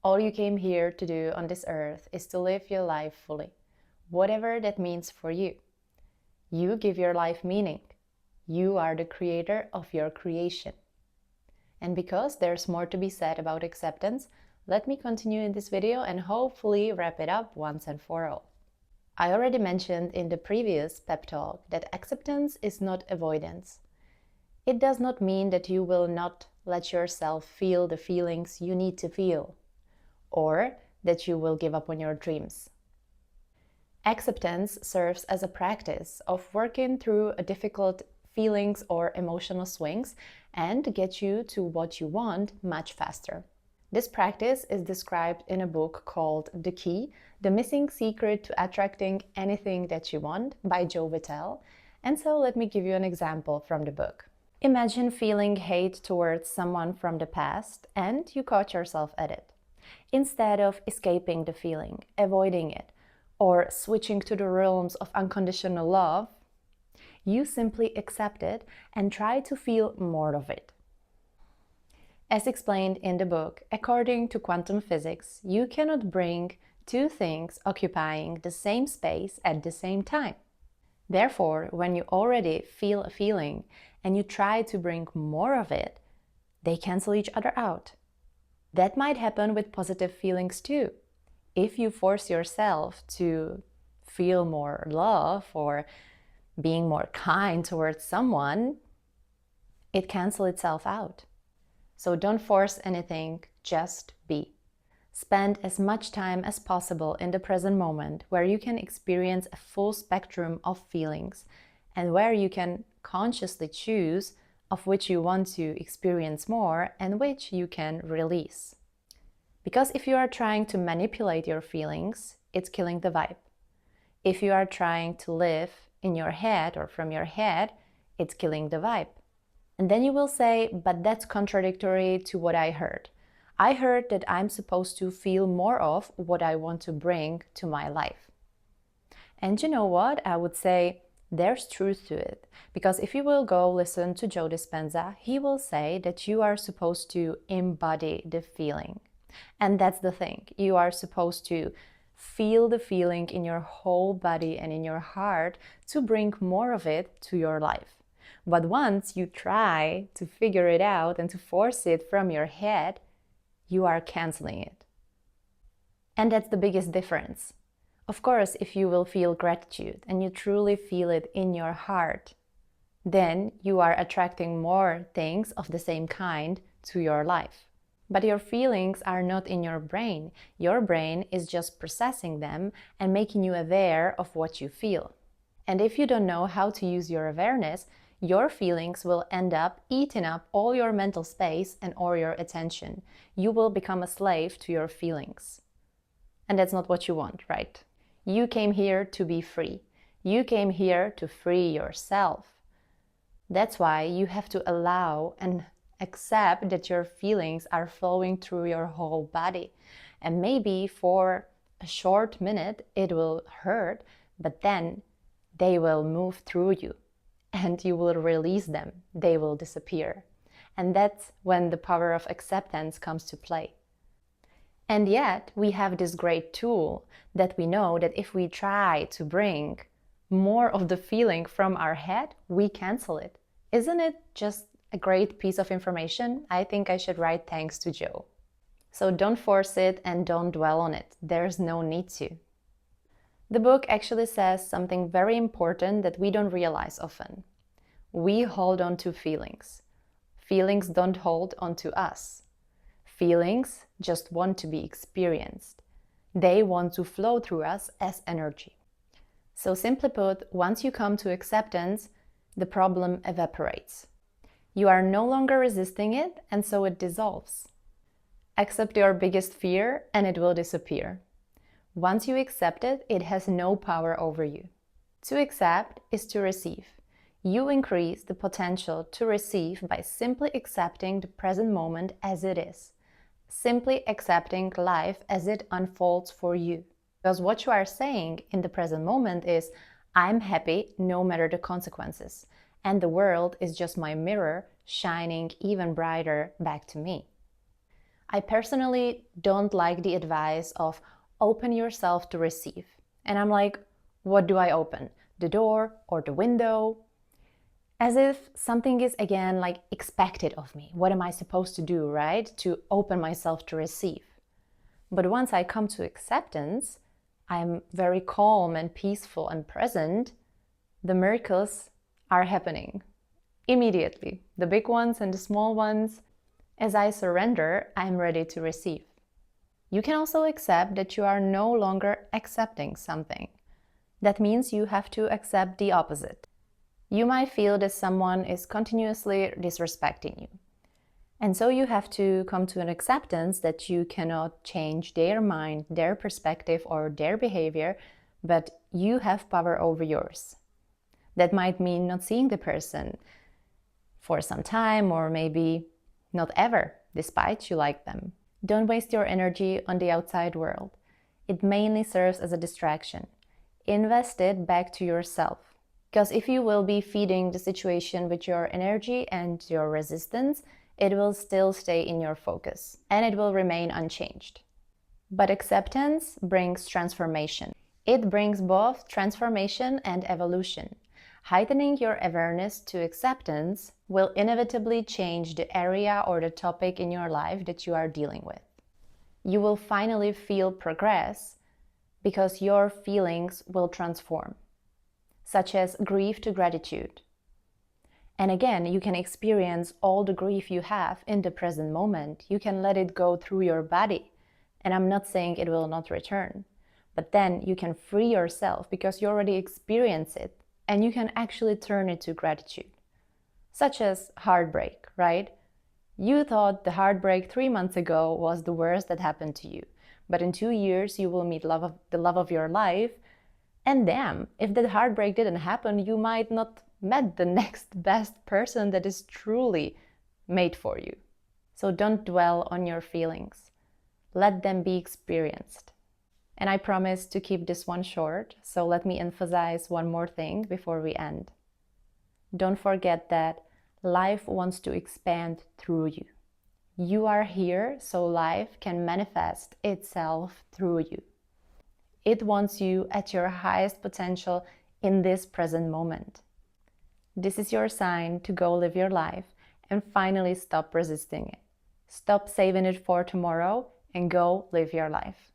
All you came here to do on this earth is to live your life fully, whatever that means for you. You give your life meaning. You are the creator of your creation. And because there's more to be said about acceptance, let me continue in this video and hopefully wrap it up once and for all. I already mentioned in the previous pep talk that acceptance is not avoidance. It does not mean that you will not let yourself feel the feelings you need to feel, or that you will give up on your dreams. Acceptance serves as a practice of working through difficult feelings or emotional swings and get you to what you want much faster. This practice is described in a book called The Key, The Missing Secret to Attracting Anything That You Want by Joe Vitale. And so let me give you an example from the book. Imagine feeling hate towards someone from the past and you caught yourself at it. Instead of escaping the feeling, avoiding it, or switching to the realms of unconditional love, you simply accept it and try to feel more of it. As explained in the book, according to quantum physics, you cannot bring two things occupying the same space at the same time. Therefore, when you already feel a feeling and you try to bring more of it, they cancel each other out. That might happen with positive feelings too. If you force yourself to feel more love or being more kind towards someone, it cancels itself out. So don't force anything, just be. Spend as much time as possible in the present moment where you can experience a full spectrum of feelings and where you can consciously choose of which you want to experience more and which you can release. Because if you are trying to manipulate your feelings, it's killing the vibe. If you are trying to live in your head or from your head, it's killing the vibe. And then you will say, but that's contradictory to what I heard. I heard that I'm supposed to feel more of what I want to bring to my life. And you know what? I would say there's truth to it. Because if you will go listen to Joe Dispenza, he will say that you are supposed to embody the feeling. And that's the thing. You are supposed to feel the feeling in your whole body and in your heart to bring more of it to your life. But once you try to figure it out and to force it from your head, you are canceling it. And that's the biggest difference. Of course, if you will feel gratitude and you truly feel it in your heart, then you are attracting more things of the same kind to your life. But your feelings are not in your brain. Your brain is just processing them and making you aware of what you feel. And if you don't know how to use your awareness, your feelings will end up eating up all your mental space and all your attention. You will become a slave to your feelings. And that's not what you want, right? You came here to be free. You came here to free yourself. That's why you have to allow and accept that your feelings are flowing through your whole body. And maybe for a short minute it will hurt, but then they will move through you and you will release them. They will disappear. And that's when the power of acceptance comes to play. And yet we have this great tool that we know that if we try to bring more of the feeling from our head, we cancel it. Isn't it just a great piece of information? I think I should write thanks to Joe. So don't force it and don't dwell on it. There's no need to. The book actually says something very important that we don't realize often. We hold on to feelings. Feelings don't hold on to us. Feelings just want to be experienced. They want to flow through us as energy. So simply put, once you come to acceptance, the problem evaporates. You are no longer resisting it, and so it dissolves. Accept your biggest fear and it will disappear. Once you accept it, it has no power over you. To accept is to receive. You increase the potential to receive by simply accepting the present moment as it is. Simply accepting life as it unfolds for you. Because what you are saying in the present moment is, I'm happy no matter the consequences. And the world is just my mirror shining even brighter back to me. I personally don't like the advice of open yourself to receive. And I'm like, what do I open? The door or the window? As if something is again like expected of me. What am I supposed to do, right? To open myself to receive. But once I come to acceptance, I'm very calm and peaceful and present. The miracles are happening immediately. The big ones and the small ones. As I surrender, I'm ready to receive. You can also accept that you are no longer accepting something. That means you have to accept the opposite. You might feel that someone is continuously disrespecting you. And so you have to come to an acceptance that you cannot change their mind, their perspective, or their behavior, but you have power over yours. That might mean not seeing the person for some time, or maybe not ever, despite you like them. Don't waste your energy on the outside world. It mainly serves as a distraction. Invest it back to yourself. Because if you will be feeding the situation with your energy and your resistance, it will still stay in your focus and it will remain unchanged. But acceptance brings transformation. It brings both transformation and evolution. Heightening your awareness to acceptance will inevitably change the area or the topic in your life that you are dealing with. You will finally feel progress because your feelings will transform, such as grief to gratitude. And again, you can experience all the grief you have in the present moment. You can let it go through your body. And I'm not saying it will not return, but then you can free yourself because you already experienced it and you can actually turn it to gratitude. Such as heartbreak, right? You thought the heartbreak 3 months ago was the worst that happened to you. But in 2 years, you will meet the love of your life. And damn, if that heartbreak didn't happen, you might not met the next best person that is truly made for you. So don't dwell on your feelings. Let them be experienced. And I promise to keep this one short, so let me emphasize one more thing before we end. Don't forget that life wants to expand through you. You are here so life can manifest itself through you. It wants you at your highest potential in this present moment. This is your sign to go live your life and finally stop resisting it. Stop saving it for tomorrow and go live your life.